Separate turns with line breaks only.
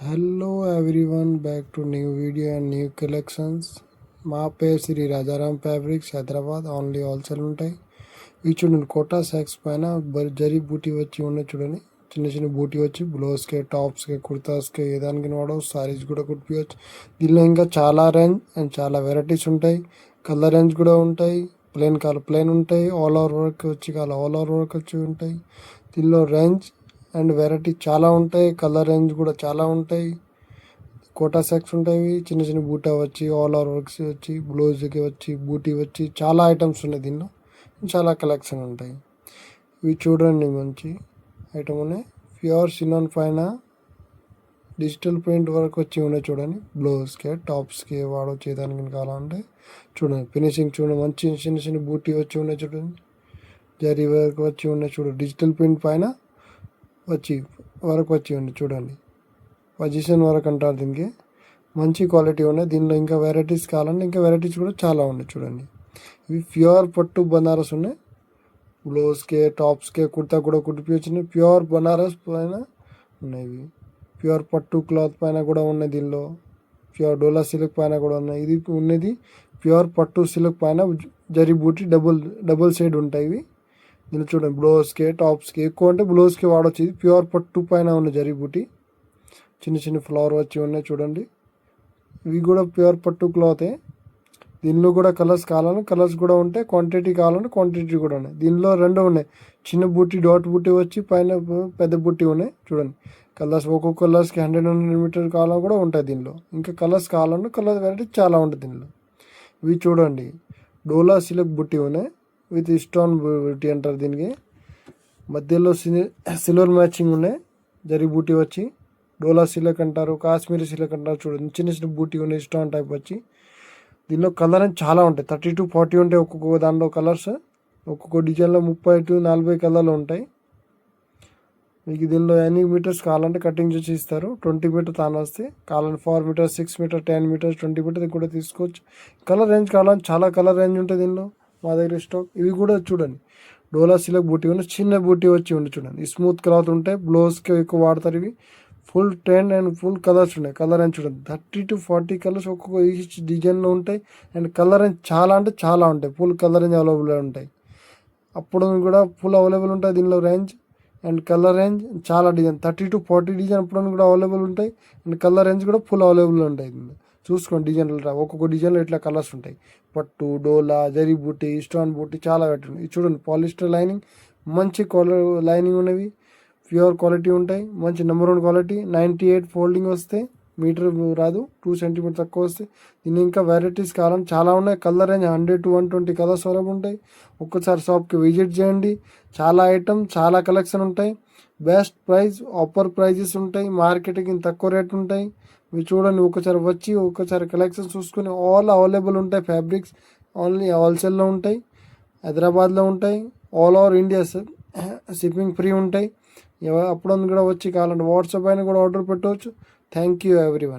Hello everyone, back to new video and new collections. మా పేరు Shri Rajaram fabrics, Hyderabad. Only wholesale ఉంటాయి. ఇవి చూడండి, కోటా సాక్స్ పైన జరీ బూటీ వచ్చి ఉన్నాయి. చూడండి, చిన్న చిన్న బూటీ వచ్చి బ్లౌజ్కి, టాప్స్కి, కుర్తాస్కి ఏ దానికి వాడవు. సారీస్ కూడా కుట్టియచ్చు. దీనిలో ఇంకా చాలా రేంజ్ అండ్ చాలా వెరైటీస్ ఉంటాయి. కలర్ రేంజ్ కూడా ఉంటాయి. ప్లెయిన్ ఉంటాయి. ఆల్ ఓవర్ వర్క్ వచ్చి ఆల్ ఓవర్ వర్క్ వచ్చి ఉంటాయి. దీనిలో రేంజ్ అండ్ వెరైటీ చాలా ఉంటాయి. కలర్ రేంజ్ కూడా చాలా ఉంటాయి. కోటా సెక్స్ ఉంటాయి. చిన్న చిన్న బూటా వచ్చి ఆల్ ఓవర్ వర్క్స్ వచ్చి బ్లౌజ్కి వచ్చి బూటీ వచ్చి చాలా ఐటమ్స్ ఉన్నాయి. దీనిలో చాలా కలెక్షన్ ఉంటాయి. ఇవి చూడండి, మంచి ఐటమ్ ఉన్నాయి. ప్యూర్ సినాన్ పైన డిజిటల్ ప్రింట్ వర్క్ వచ్చి ఉన్నాయి. చూడండి, బ్లౌజ్కి, టాప్స్కి వాడొచ్చేదానికి కావాలంటే చూడండి. ఫినిషింగ్ చూడండి, మంచి చిన్న చిన్న బూటీ వచ్చి ఉన్నాయి. చూడండి, జరీ వర్క్ వచ్చి ఉన్నాయి. చూడండి, డిజిటల్ ప్రింట్ పైన వరకు వచ్చి ఉంది. చూడండి, పొజిషన్ వరకు అంటారు దీనికి. మంచి క్వాలిటీ ఉన్నాయి. దీనిలో ఇంకా వెరైటీస్ కావాలంటే ఇంకా వెరైటీస్ కూడా చాలా ఉన్నాయి. చూడండి, ఇవి ప్యూర్ పట్టు బనారస్ ఉన్నాయి. బ్లౌజ్కి, టాప్స్కి, కుర్తా కూడా కుట్టిపోయి ప్యూర్ బనారస్ పైన ఉన్నాయి. ఇవి ప్యూర్ పట్టు క్లాత్ పైన కూడా ఉన్నాయి. దీనిలో ప్యూర్ డోలా సిల్క్ పైన కూడా ఉన్నాయి. ఇది ఉన్నది ప్యూర్ పట్టు సిల్క్ పైన జరీ బూటీ డబుల్ సైడ్ ఉంటాయి. ఇవి దీన్ని చూడండి, బ్లౌజ్కి, టాప్స్కి, ఎక్కువ అంటే బ్లౌజ్కి వాడవచ్చు. ఇది ప్యూర్ పట్టు పైన ఉన్న జరీ బూటీ, చిన్న చిన్న ఫ్లవర్ వచ్చి ఉన్నాయి. చూడండి, ఇవి కూడా ప్యూర్ పట్టు క్లాతే. దీనిలో కూడా కలర్స్ కావాలని కలర్స్ కూడా ఉంటాయి. క్వాంటిటీ కావాలంటే క్వాంటిటీ కూడా ఉన్నాయి. దీనిలో రెండు ఉన్నాయి. చిన్న బూటీ, డాట్ బూటీ వచ్చి పైన పెద్ద బూటీ ఉన్నాయి. చూడండి, కలర్స్ ఒక్కొక్క కలర్స్కి 100 మీటర్ కావాలని కూడా ఉంటాయి. దీనిలో ఇంకా కలర్స్ కావాలంటే కలర్ వెరైటీ చాలా ఉంటుంది. దీనిలో ఇవి చూడండి, డోలా సిల్క్ బుట్టి ఉన్నాయి విత్ స్టోన్ బూటీ అంటారు దీనికి. మధ్యలో సిల్వర్ మ్యాచింగ్ ఉన్నాయి. జరీ బూటీ వచ్చి డోలా సిల్క్ అంటారు, కాశ్మీరీ సిల్క్ అంటారు. చూడండి, చిన్న చిన్న బూటీ ఉన్నాయి, స్టోన్ టైప్ వచ్చి. దీనిలో కలర్ అని చాలా ఉంటాయి. 30 to 40 ఉంటాయి ఒక్కొక్క దాంట్లో కలర్స్. ఒక్కొక్క డిజైన్లో 30 to 40 కలర్లు ఉంటాయి. మీకు దీనిలో ఎన్ని మీటర్స్ కావాలంటే కటింగ్ చేసి ఇస్తారు. 20 మీటర్ తాను వస్తే కావాలంటే 4 మీటర్స్, 6 మీటర్, 10 మీటర్స్, 20 మీటర్ కూడా తీసుకోవచ్చు. కలర్ రేంజ్ కావాలంటే చాలా కలర్ రేంజ్ ఉంటుంది దీనిలో మా దగ్గర స్టాక్. ఇవి కూడా చూడండి, డోలా సిల్క్ బూటీ ఉన్నాయి. చిన్న బూటీ వచ్చి ఉంది. చూడండి, ఈ స్మూత్ క్లాత్ ఉంటాయి. బ్లౌజ్కి ఎక్కువ వాడతారు. ఇవి full trend and full colours ఉన్నాయి. కలర్ అని చూడండి, 30 to 40 కలర్స్ ఒక్కొక్క ఈచ్ డిజైన్లో ఉంటాయి. అండ్ కలర్ అని చాలా అంటే చాలా ఉంటాయి. ఫుల్ కలర్ రేంజ్ అవైలబుల్ ఉంటాయి. అప్పుడు కూడా ఫుల్ అవైలబుల్ ఉంటాయి. దీనిలో రేంజ్ అండ్ కలర్ రేంజ్ చాలా డిజైన్ 30 to 40 డిజైన్ అప్పుడు కూడా అవైలబుల్ ఉంటాయి. అండ్ కలర్ రేంజ్ కూడా ఫుల్ అవైలబుల్ ఉంటాయి. చూసుకోండి, డిజైన్లు ఒక్కొక్క డిజైన్లో ఇట్లా కలర్స్ ఉంటాయి. పట్టు, డోలా, జరీ బూటీ, స్టోన్ బూటీ చాలా పెట్టండి. ఇది చూడండి, పాలిస్టర్ లైనింగ్, మంచి లైనింగ్ ఉన్నవి, ప్యూర్ క్వాలిటీ ఉంటాయి. మంచి నెంబర్ 1 క్వాలిటీ. 98 ఫోల్డింగ్ వస్తే మీటర్ రాదు, 2 సెంటీమీటర్ తక్కువ వస్తే. దీన్ని ఇంకా వెరైటీస్ కావాలని చాలా ఉన్నాయి. కలర్ రేంజ్ 100 to 120 కలర్స్ వరకు ఉంటాయి. ఒక్కసారి షాప్కి విజిట్ చేయండి. చాలా ఐటమ్, చాలా కలెక్షన్ ఉంటాయి. బెస్ట్ ప్రైస్, ఆఫర్ ప్రైజెస్ ఉంటాయి. మార్కెట్కి తక్కువ రేట్ ఉంటాయి. మీరు చూడండి, ఒక్కసారి కలెక్షన్ చూసుకొని ఆల్ అవైలబుల్ ఉంటాయి. ఫ్యాబ్రిక్స్ ఓన్లీ హోల్సేల్లో ఉంటాయి. హైదరాబాద్లో ఉంటాయి. All over India shipping free ఉంటాయి. అప్పుడు కూడా వచ్చి కావాలంటే వాట్సాప్ అయినా కూడా ఆర్డర్ పెట్టవచ్చు. Thank you everyone.